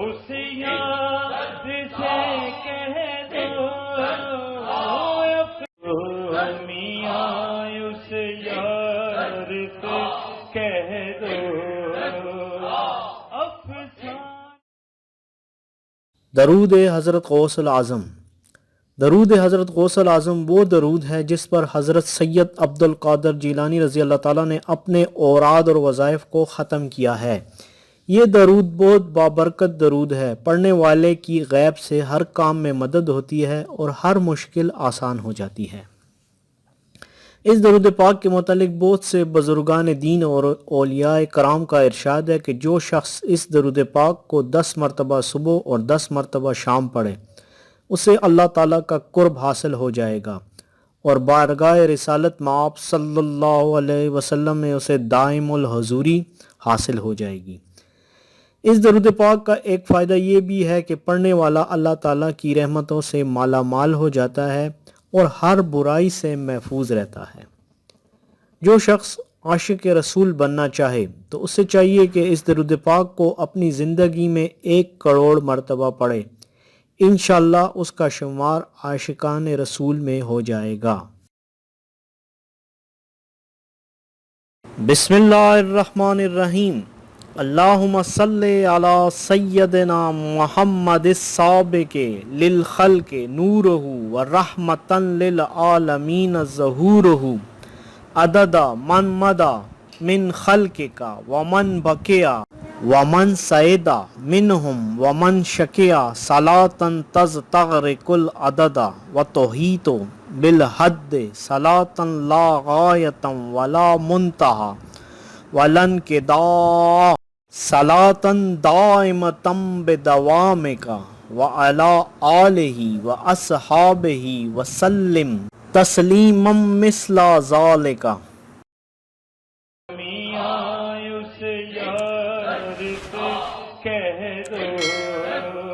اس یار سے کہہ دو میاں اس یار سے کہہ دو درود حضرت غوث العظم۔ درود حضرت غوث العظم وہ درود ہے جس پر حضرت سید عبد القادر جیلانی رضی اللہ تعالیٰ نے اپنے اوراد اور وظائف کو ختم کیا ہے۔ یہ درود بہت بابرکت درود ہے، پڑھنے والے کی غیب سے ہر کام میں مدد ہوتی ہے اور ہر مشکل آسان ہو جاتی ہے۔ اس درود پاک کے متعلق بہت سے بزرگان دین اور اولیاء کرام کا ارشاد ہے کہ جو شخص اس درود پاک کو 10 مرتبہ صبح اور 10 مرتبہ شام پڑھے اسے اللہ تعالیٰ کا قرب حاصل ہو جائے گا اور بارگاہ رسالت مآب صلی اللہ علیہ وسلم میں اسے دائم الحضوری حاصل ہو جائے گی۔ اس درود پاک کا ایک فائدہ یہ بھی ہے کہ پڑھنے والا اللہ تعالیٰ کی رحمتوں سے مالا مال ہو جاتا ہے اور ہر برائی سے محفوظ رہتا ہے۔ جو شخص عاشق رسول بننا چاہے تو اسے چاہیے کہ اس درود پاک کو اپنی زندگی میں 1 کروڑ مرتبہ پڑھے، انشاءاللہ اس کا شمار عاشقان رسول میں ہو جائے گا۔ بسم اللہ الرحمن الرحیم۔ اللہم صلی علی سیدنا محمد السابق للخلق نورہ ورحمتا للعالمین ظہورہ عدد من مدى من خلقک ومن بقیا ومن سعیدا منہم ومن شقیا صلاة تستغرق العدد وتحیط بالحد صلاة لا غایۃ ولا منتہی ولا انقضاء صلاة دائمۃ بدوامک وعلی آلہ واصحابہ وسلم تسلیما مثل ذالک۔ میاں اس یار سے کہہ دو